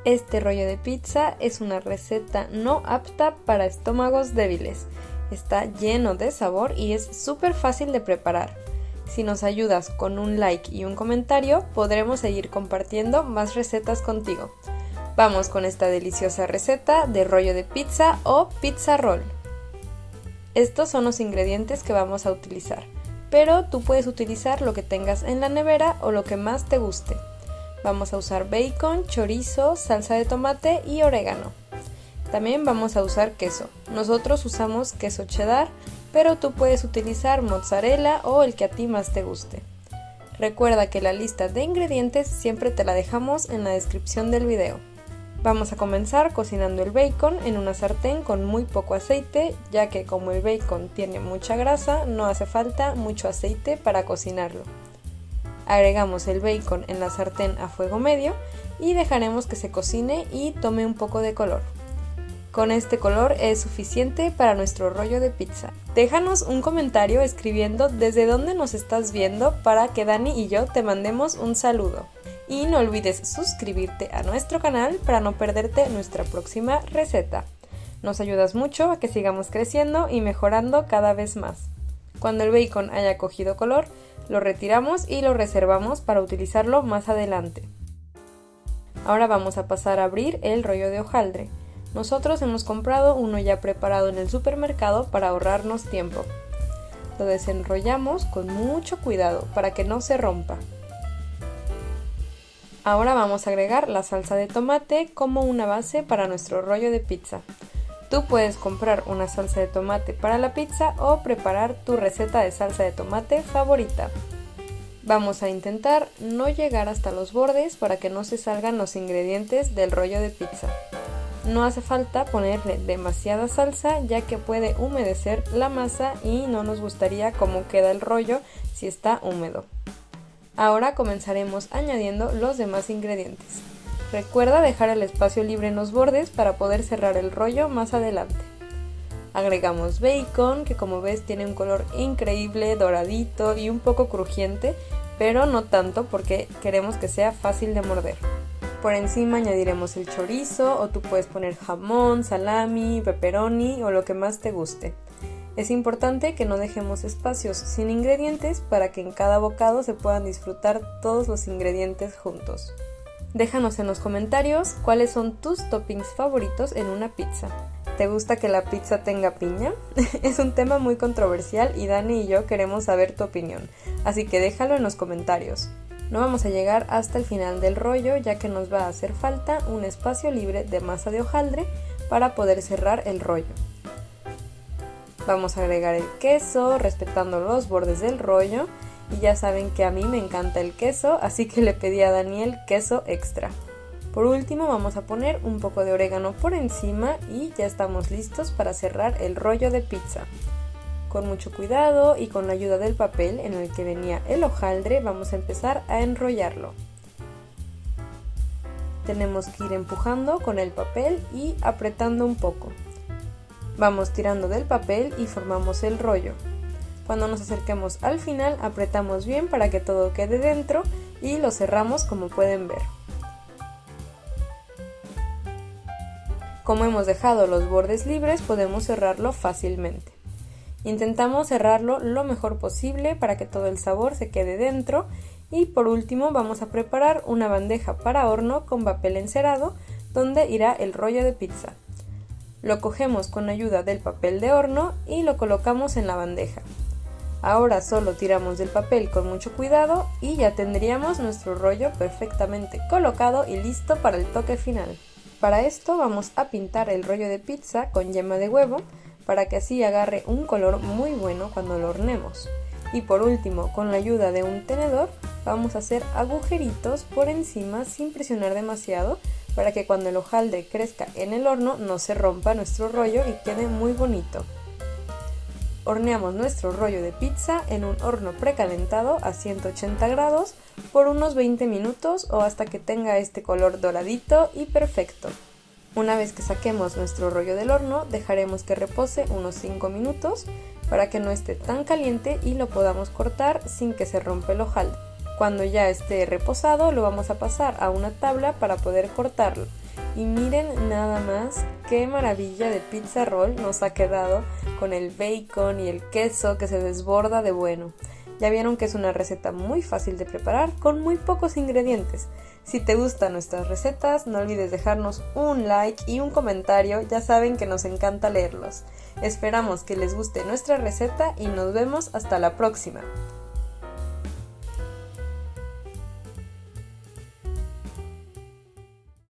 Este rollo de pizza es una receta no apta para estómagos débiles. Está lleno de sabor y es súper fácil de preparar. Si nos ayudas con un like y un comentario, podremos seguir compartiendo más recetas contigo. Vamos con esta deliciosa receta de rollo de pizza o pizza roll. Estos son los ingredientes que vamos a utilizar, pero tú puedes utilizar lo que tengas en la nevera o lo que más te guste. Vamos a usar bacon, chorizo, salsa de tomate y orégano. También vamos a usar queso. Nosotros usamos queso cheddar, pero tú puedes utilizar mozzarella o el que a ti más te guste. Recuerda que la lista de ingredientes siempre te la dejamos en la descripción del video. Vamos a comenzar cocinando el bacon en una sartén con muy poco aceite, ya que como el bacon tiene mucha grasa, no hace falta mucho aceite para cocinarlo. Agregamos el bacon en la sartén a fuego medio y dejaremos que se cocine y tome un poco de color. Con este color es suficiente para nuestro rollo de pizza. Déjanos un comentario escribiendo desde dónde nos estás viendo para que Dani y yo te mandemos un saludo. Y no olvides suscribirte a nuestro canal para no perderte nuestra próxima receta. Nos ayudas mucho a que sigamos creciendo y mejorando cada vez más. Cuando el bacon haya cogido color, lo retiramos y lo reservamos para utilizarlo más adelante. Ahora vamos a pasar a abrir el rollo de hojaldre. Nosotros hemos comprado uno ya preparado en el supermercado para ahorrarnos tiempo. Lo desenrollamos con mucho cuidado para que no se rompa. Ahora vamos a agregar la salsa de tomate como una base para nuestro rollo de pizza. Tú puedes comprar una salsa de tomate para la pizza o preparar tu receta de salsa de tomate favorita. Vamos a intentar no llegar hasta los bordes para que no se salgan los ingredientes del rollo de pizza. No hace falta ponerle demasiada salsa ya que puede humedecer la masa y no nos gustaría cómo queda el rollo si está húmedo. Ahora comenzaremos añadiendo los demás ingredientes. Recuerda dejar el espacio libre en los bordes para poder cerrar el rollo más adelante. Agregamos bacon, que como ves tiene un color increíble, doradito y un poco crujiente, pero no tanto porque queremos que sea fácil de morder. Por encima añadiremos el chorizo o tú puedes poner jamón, salami, pepperoni o lo que más te guste. Es importante que no dejemos espacios sin ingredientes para que en cada bocado se puedan disfrutar todos los ingredientes juntos. Déjanos en los comentarios cuáles son tus toppings favoritos en una pizza. ¿Te gusta que la pizza tenga piña? Es un tema muy controversial y Dani y yo queremos saber tu opinión, así que déjalo en los comentarios. No vamos a llegar hasta el final del rollo ya que nos va a hacer falta un espacio libre de masa de hojaldre para poder cerrar el rollo. Vamos a agregar el queso respetando los bordes del rollo. Y ya saben que a mí me encanta el queso, así que le pedí a Daniel queso extra. Por último vamos a poner un poco de orégano por encima y ya estamos listos para cerrar el rollo de pizza. Con mucho cuidado y con la ayuda del papel en el que venía el hojaldre vamos a empezar a enrollarlo. Tenemos que ir empujando con el papel y apretando un poco. Vamos tirando del papel y formamos el rollo. Cuando nos acerquemos al final apretamos bien para que todo quede dentro y lo cerramos como pueden ver. Como hemos dejado los bordes libres podemos cerrarlo fácilmente. Intentamos cerrarlo lo mejor posible para que todo el sabor se quede dentro y por último vamos a preparar una bandeja para horno con papel encerado donde irá el rollo de pizza. Lo cogemos con ayuda del papel de horno y lo colocamos en la bandeja. Ahora solo tiramos del papel con mucho cuidado y ya tendríamos nuestro rollo perfectamente colocado y listo para el toque final. Para esto vamos a pintar el rollo de pizza con yema de huevo para que así agarre un color muy bueno cuando lo hornemos. Y por último, con la ayuda de un tenedor, vamos a hacer agujeritos por encima sin presionar demasiado para que cuando el hojaldre crezca en el horno no se rompa nuestro rollo y quede muy bonito. Horneamos nuestro rollo de pizza en un horno precalentado a 180 grados por unos 20 minutos o hasta que tenga este color doradito y perfecto. Una vez que saquemos nuestro rollo del horno, dejaremos que repose unos 5 minutos para que no esté tan caliente y lo podamos cortar sin que se rompa el hojaldre. Cuando ya esté reposado lo vamos a pasar a una tabla para poder cortarlo Y miren nada más qué maravilla de pizza roll nos ha quedado con el bacon y el queso que se desborda de bueno. Ya vieron que es una receta muy fácil de preparar con muy pocos ingredientes. Si te gustan nuestras recetas, no olvides dejarnos un like y un comentario, ya saben que nos encanta leerlos. Esperamos que les guste nuestra receta y nos vemos hasta la próxima.